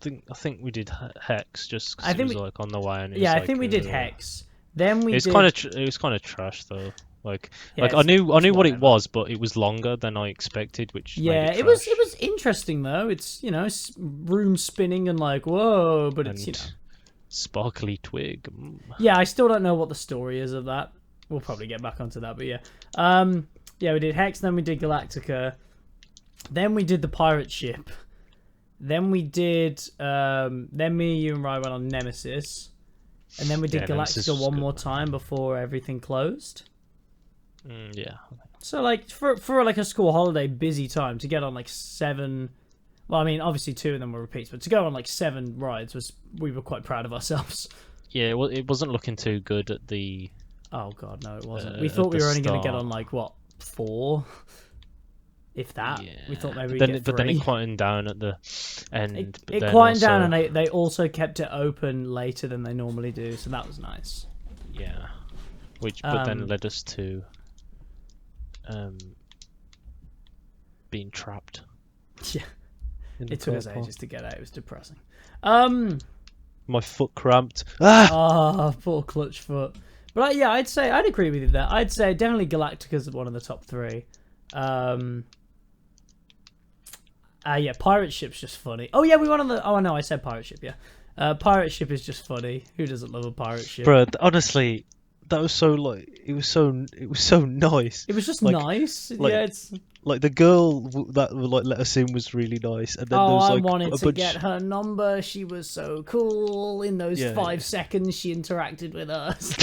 I think we did Hex just because I it think was like on the way. And it Yeah, was, I think we did Hex. Then we it did. was kind of trash though. Like Yeah, I knew what it whatever. was, but it was longer than I expected, which Yeah, made it was interesting though. It's room spinning and like whoa, but it's And sparkly twig. Yeah, I still don't know what the story is of that. We'll probably get back onto that, but yeah. Yeah, we did Hex, then we did Galactica, then we did the pirate ship, then we did then me, you, and Ryan went on Nemesis, and then we did Nemesis Galactica was one good, more man. time before everything closed. Yeah. So like for like a school holiday busy time to get on like 7. Well, I mean, obviously 2 of them were repeats, but to go on like 7 rides we were quite proud of ourselves. Yeah, well, it wasn't looking too good at the. Oh god, no, it wasn't. We At thought we the were only going to get start. on like what 4, if that. Yeah. We thought maybe we'd But get 3. then it quietened down at the end. It then quietened down, also- and they also kept it open later than they normally do, so that was nice. Yeah, but then Um, led us to being trapped. Yeah, in the it took us car park. ages to get out. It was depressing. My foot cramped. Ah! Oh, poor clutch foot. But yeah, I'd agree with you there. I'd say definitely Galactica's one of the top 3. Yeah, Pirate Ship's just funny. Oh yeah, we went on the. Oh no, I said Pirate Ship. Yeah, Pirate Ship is just funny. Who doesn't love a pirate ship? Bro, honestly, that was so like it was so nice. It was just like- nice. like- Yeah, it's. Like the girl that like let us in was really nice, and then there Oh, was I like wanted a to bunch. get her number. She was so cool. In those Yeah, 5 yeah. seconds she interacted with us.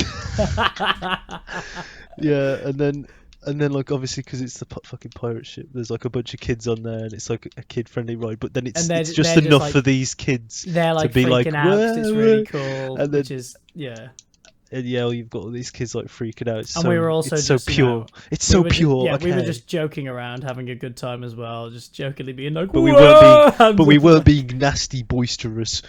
Yeah, and then like obviously because it's the fucking pirate ship, there's like a bunch of kids on there, and it's like a kid friendly ride. But then it's And they're just just, enough like- for these kids They're like to be freaking like, out 'cause it's really "Wah, cool. and Which then- is, yeah. and yeah, you've got all these kids like freaking out. It's And so, we were also it's so just, you pure. know, It's We so were ju- pure. yeah, okay. we were just joking around, having a good time as well. Just jokingly being like, But we "Whoa!" weren't hands but we up. weren't being nasty, boisterous,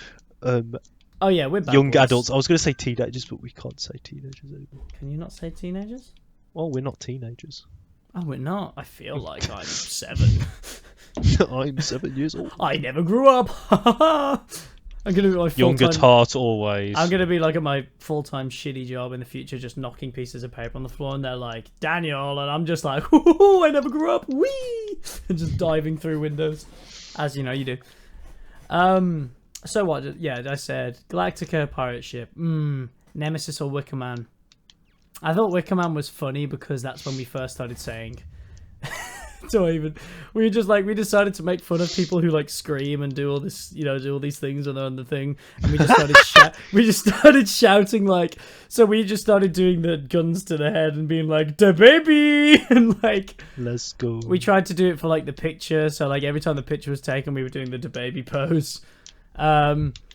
Oh yeah, we're bad young boys. adults. I was going to say teenagers, but we can't say teenagers anymore. Can you not say teenagers? Well, we're not teenagers. Oh, we're not. I feel like I'm 7. I'm 7 years old. I never grew up. I'm gonna be my Young full-time. at heart always. I'm gonna be like at my full-time shitty job in the future, just knocking pieces of paper on the floor, and they're like, "Daniel," and I'm just like, "Ooh, I never grew up." Wee, and just diving through windows, as you know you do. So what? Yeah, I said Galactica, pirate ship, Nemesis or Wicker Man. I thought Wicker Man was funny because that's when we first started saying. We decided to make fun of people who like scream and do all this, do all these things when they're on the thing, and we just started shouting like, so we just started doing the guns to the head and being like, "Da baby," and like Let's go. we tried to do it for like the picture, so like every time the picture was taken, we were doing the Da baby pose.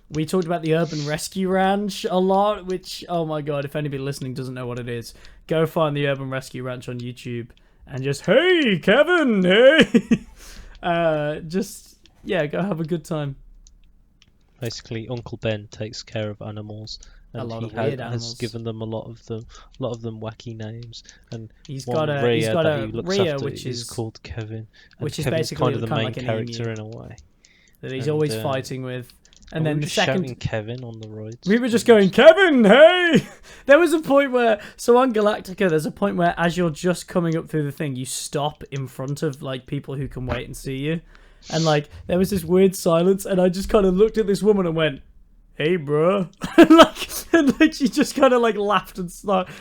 We talked about the Urban Rescue Ranch a lot, which, oh my god, if anybody listening doesn't know what it is, go find the Urban Rescue Ranch on YouTube and just, "Hey, Kevin, hey!" Go have a good time. Basically, Uncle Ben takes care of animals, and A lot he of weird has animals. given them a lot of them wacky names. And He's one got a Rhea that a he looks Rhea, after which is called Kevin, and which is Kevin's basically kind of the kinda main like an character emu. in a way. that he's and, always fighting with. And we then were the just second shouting Kevin on the roads. we were just going, "Kevin, hey!" There was a point where, so on Galactica, there's a point where as you're just coming up through the thing, you stop in front of like people who can wait and see you. And like, there was this weird silence, and I just kind of looked at this woman and went, "Hey, bro." and like she just kind of like laughed and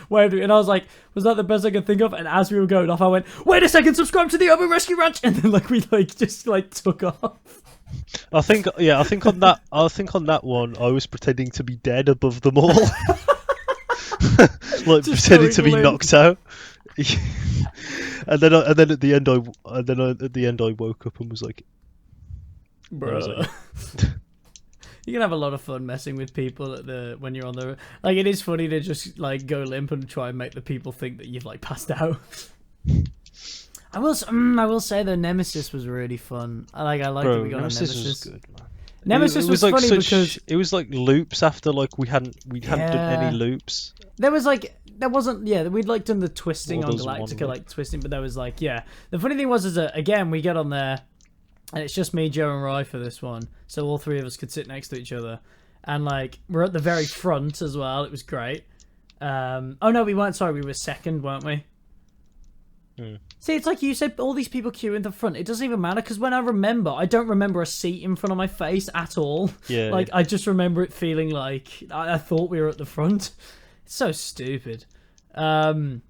waved at me. And I was like, was that the best I could think of? And as we were going off, I went, "Wait a second, subscribe to the Urban Rescue Ranch." And then like we like just like took off. I think on that one, I was pretending to be dead above them all, like Just pretending to be going limp. knocked out. and then at the end, I woke up and was like, Bro. You can have a lot of fun messing with people when you're on the like. It is funny to just like go limp and try and make the people think that you've like passed out. I will say the Nemesis was really fun. I like that "Bro, we got Nemesis a was Nemesis. good, man." Nemesis was like funny because it was like loops after like we hadn't done Yeah. any loops. there wasn't we'd like done the twisting Or on there's one Galactica, loop. like twisting, but there was like The funny thing was is that again we get on there, and it's just me, Joe, and Rye for this one, so all three of us could sit next to each other, and like we're at the very front as well. It was great. Oh no, we weren't. Sorry, we were second, weren't we? See, it's like you said, all these people queue in the front. It doesn't even matter, because when I don't remember a seat in front of my face at all. Yeah. Like, I just remember it feeling like I thought we were at the front. It's so stupid. But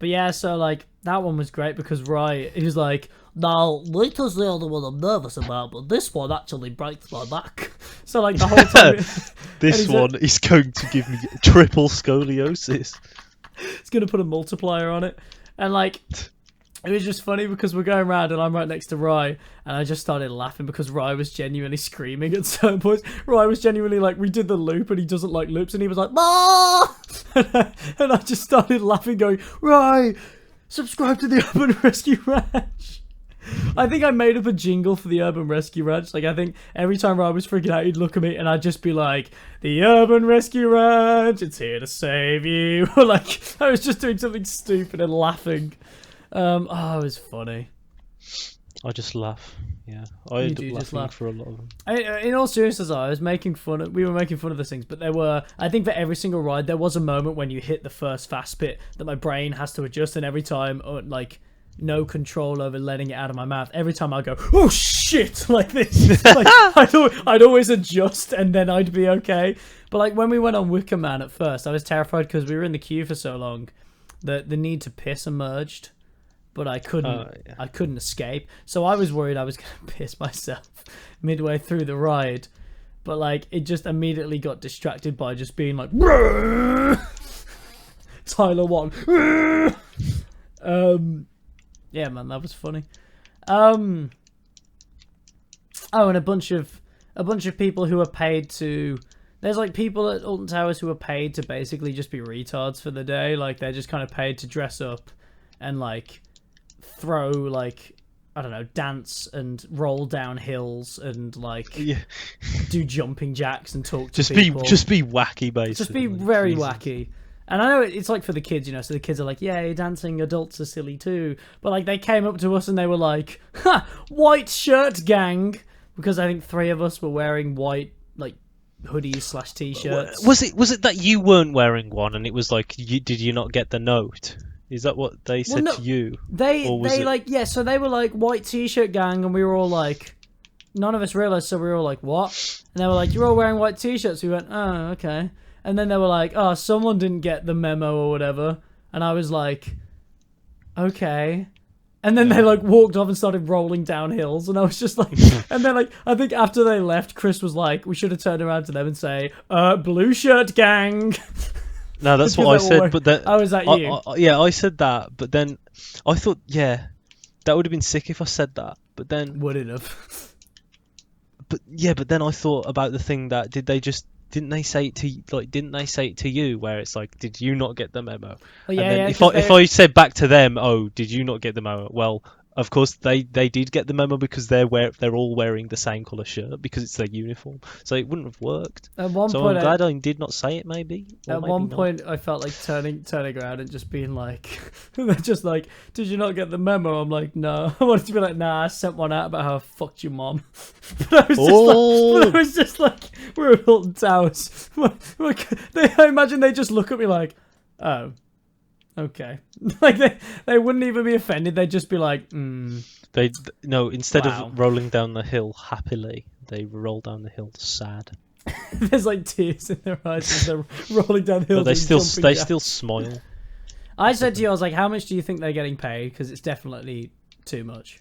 yeah, so, like, that one was great because he was like, now, Lita's the only one I'm nervous about, but this one actually breaks my back. So, like, the whole time... This one is going to give me triple scoliosis. It's going to put a multiplier on it. And, like, it was just funny because we're going around and I'm right next to Rye, and I just started laughing because Rye was genuinely screaming at certain points. Rye was genuinely like, we did the loop and he doesn't like loops, and he was like, "Ah!" and I just started laughing, going, Rye, subscribe to the Urban Rescue Ranch. I think I made up a jingle for the Urban Rescue Ranch. Like, I think every time Rye was freaking out, he'd look at me and I'd just be like, the Urban Rescue Ranch, it's here to save you. Like, I was just doing something stupid and laughing. It was funny. I just laugh. Yeah, I end up laughing for a lot of them. In all seriousness, we were making fun of those things, but I think for every single ride, there was a moment when you hit the first fast bit that my brain has to adjust, and every time, like, no control over letting it out of my mouth. Every time I go, oh shit, like this. Like, I'd always adjust and then I'd be okay. But like when we went on Wicker Man at first, I was terrified because we were in the queue for so long that the need to piss emerged, but I couldn't escape. So I was worried I was going to piss myself midway through the ride. But like it just immediately got distracted by just being like Tyler 1. Yeah, man, that was funny. Oh, and a bunch of people who are paid to. There's like people at Alton Towers who are paid to basically just be retards for the day. Like they're just kind of paid to dress up and like throw like I don't know, dance and roll down hills and like do jumping jacks and talk to people. Just be wacky, basically. Just be very wacky. And I know it's like for the kids, you know, so the kids are like, yay, dancing, adults are silly too. But like they came up to us and they were like, ha, white shirt gang. Because I think 3 of us were wearing white, like, hoodies / t-shirts. Was it that you weren't wearing one and it was like, did you not get the note? Is that what they said to you? So they were like, white t-shirt gang, and we were all like, none of us realised, so we were all like, what? And they were like, you're all wearing white t-shirts. We went, oh, okay. And then they were like, oh, someone didn't get the memo or whatever. And I was like, okay. And then they like walked off and started rolling down hills. And I was just like, and then like, I think after they left, Chris was like, we should have turned around to them and say, blue shirt gang. No, that's what I said. But then, oh, is that you? Yeah, I said that. But then I thought, yeah, that would have been sick if I said that. But then. Would it have? But then I thought about the thing that didn't they say it to you where it's like, did you not get the memo? Well, yeah, and then if I said back to them, oh, did you not get the memo? Well, of course they did get the memo because they're all wearing the same colour shirt because it's their uniform. So it wouldn't have worked. At one so point, I'm glad I did not say it. Maybe. At one point, I felt like turning around and just being like, they're just like, did you not get the memo? I'm like, no. I wanted to be like, nah, I sent one out about how I fucked your mom. But I was just like, we're at Hilton Towers. I imagine they just look at me like, oh. Okay. Like they wouldn't even be offended. They'd just be like, Instead of rolling down the hill happily, they roll down the hill sad. There's like tears in their eyes as they're rolling down the hill. But they still smile. I said to you, I was like, how much do you think they're getting paid? Because it's definitely too much.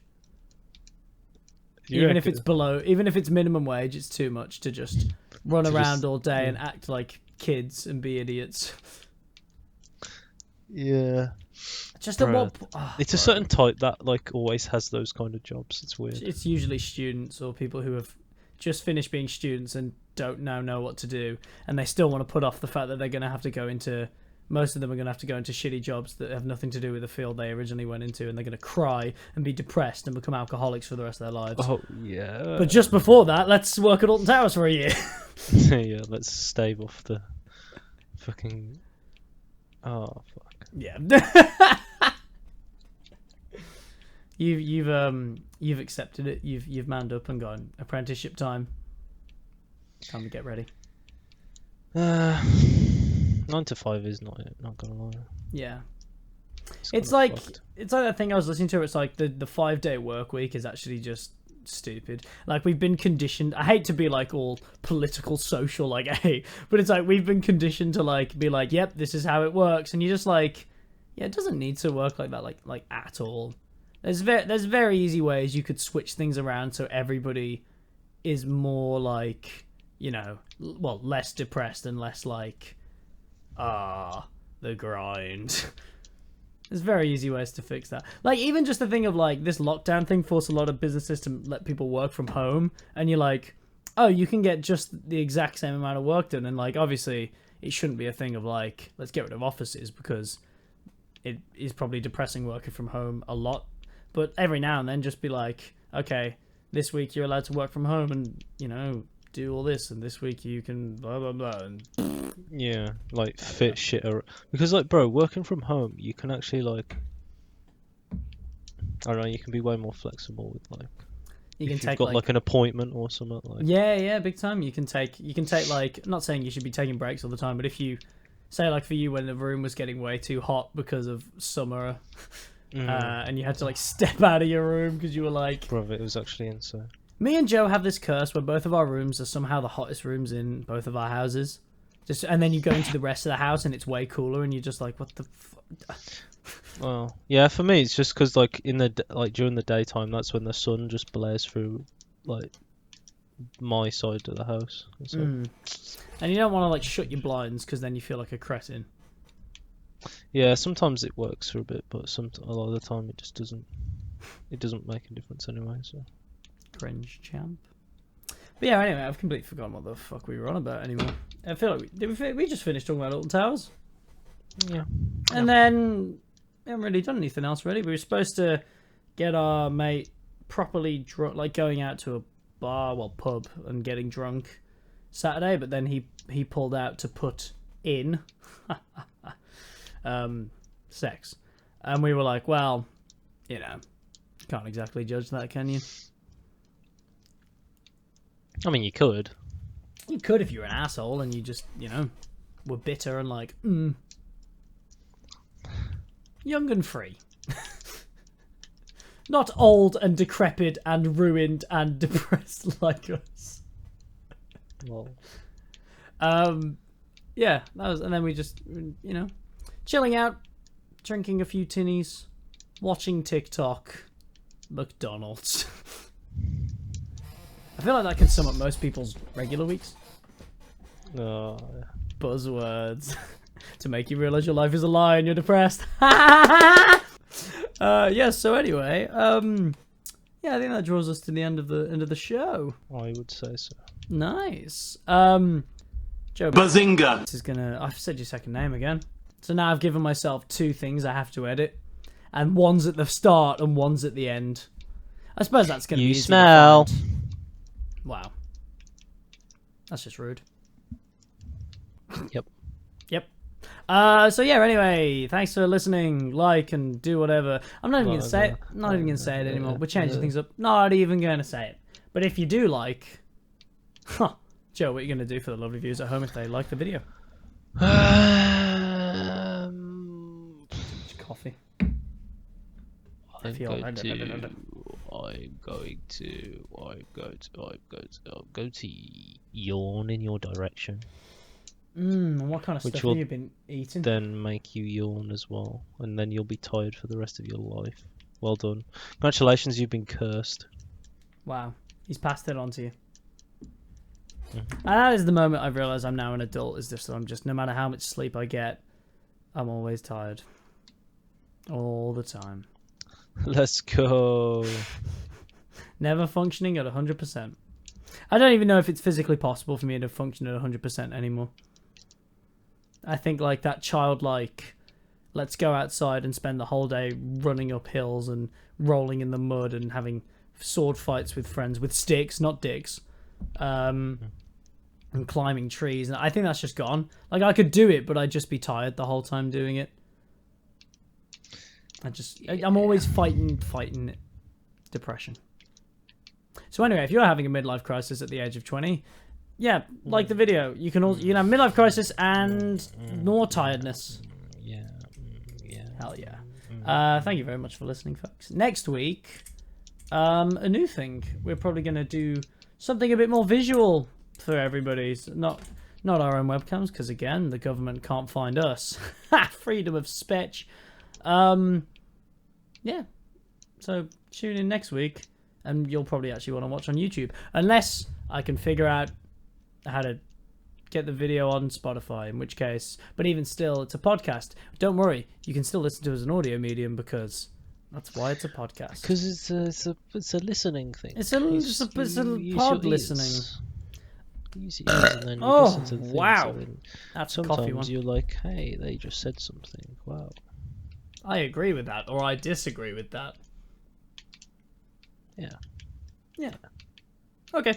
Even if it's minimum wage, it's too much to just run around all day and act like kids and be idiots. Yeah. Just at what? It's a certain type that like always has those kind of jobs. It's weird. It's usually students or people who have just finished being students and don't now know what to do, and they still want to put off the fact that they're going to have to go into most of them are going to have to go into shitty jobs that have nothing to do with the field they originally went into, and they're going to cry and be depressed and become alcoholics for the rest of their lives. Oh yeah. But just before that, let's work at Alton Towers for a year. Yeah, let's stave off the fucking. Oh fuck. Yeah. You've accepted it. You've manned up and gone apprenticeship time. Time to get ready. 9 to 5 is not gonna lie. Yeah. It's kinda like fucked. it's like that thing I was listening to. It's like the 5-day work week is actually just stupid. Like we've been conditioned. I hate to be like all political, social, like but it's like we've been conditioned to like be like, yep, this is how it works, and you're just like, yeah, it doesn't need to work like that, like at all. There's very easy ways you could switch things around so everybody is more like, you know, well, less depressed and less like, the grind. There's very easy ways to fix that. Like, even just the thing of, like, this lockdown thing forced a lot of businesses to let people work from home. And you're like, oh, you can get just the exact same amount of work done. And, like, obviously, it shouldn't be a thing of, like, let's get rid of offices because it is probably depressing working from home a lot. But every now and then just be like, okay, this week you're allowed to work from home and, you know, do all this. And this week you can blah, blah, blah. And Yeah, like fit shit because like bro, working from home you can actually like I don't know, you can be way more flexible with like you if can you've take got like an appointment or something like yeah, big time. You can take like, I'm not saying you should be taking breaks all the time, but if you say like for you when the room was getting way too hot because of summer and you had to like step out of your room because you were like, bro, it was actually insane. Me and Joe have this curse where both of our rooms are somehow the hottest rooms in both of our houses. And then you go into the rest of the house and it's way cooler, and you're just like, what the fuck? Well, yeah, for me it's just because like like during the daytime that's when the sun just blares through like my side of the house. So. And you don't want to like shut your blinds because then you feel like a cretin. Yeah, sometimes it works for a bit, but a lot of the time it just doesn't. It doesn't make a difference anyway. So. Cringe champ. But yeah, anyway, I've completely forgotten what the fuck we were on about anymore. I feel like we just finished talking about Alton Towers. Yeah. And then we haven't really done anything else really. We were supposed to get our mate properly drunk, like going out to a pub and getting drunk Saturday, but then he pulled out to put in sex. And we were like, well, you know, can't exactly judge that, can you? I mean, you could. You could if you were an asshole and you just, you know, were bitter and like, young and free. Not old and decrepit and ruined and depressed like us. Well. Yeah, that was, and then we just, you know, chilling out, drinking a few tinnies, watching TikTok, McDonald's. I feel like that can sum up most people's regular weeks. Yeah. Buzzwords to make you realize your life is a lie and you're depressed. Yeah. So anyway, yeah, I think that draws us to the end of the show. I would say so. Nice. Joe. Bazinga! This is gonna. I've said your second name again. So now I've given myself 2 things I have to edit, and one's at the start and one's at the end. I suppose that's gonna be. You easy to smell. find. Wow. That's just rude. Yep. Yep. So yeah, anyway, thanks for listening. Like and do whatever. I'm not even going to say it. Not even going to say it anymore. We're changing things up. Not even going to say it. But if you do like... Joe, what are you going to do for the lovely viewers at home if they like the video? Coffee. I'm going to yawn in your direction. What kind of Which stuff will have you been eating? Then make you yawn as well, and then you'll be tired for the rest of your life. Well done. Congratulations, you've been cursed. Wow. He's passed it on to you. And that is the moment I've realised I'm now an adult, is just that I'm just, no matter how much sleep I get, I'm always tired. All the time. Let's go. Never functioning at 100%. I don't even know if it's physically possible for me to function at 100% anymore. I think like that childlike, let's go outside and spend the whole day running up hills and rolling in the mud and having sword fights with friends with sticks, not dicks, and climbing trees. And I think that's just gone. Like I could do it, but I'd just be tired the whole time doing it. I'm always fighting depression. So anyway, if you're having a midlife crisis at the age of 20, yeah, like the video. You can have midlife crisis and more tiredness. Yeah. Hell yeah. Thank you very much for listening, folks. Next week, a new thing. We're probably going to do something a bit more visual for everybody. So not our own webcams, because again, the government can't find us. Freedom of speech. Yeah. So tune in next week, and you'll probably actually want to watch on YouTube, unless I can figure out how to get the video on Spotify, in which case, but even still, it's a podcast. Don't worry, you can still listen to it as an audio medium, because that's why it's a podcast. Because it's a listening thing. It's a pod listening. Use your ears and then you listen to the thing. Wow. So then That's a coffee one. sometimes you're like, hey, they just said something. Wow. I agree with that, or I disagree with that. Yeah. Okay.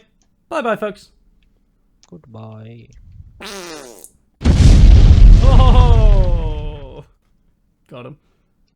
Bye-bye, folks. Goodbye. Oh! Got him.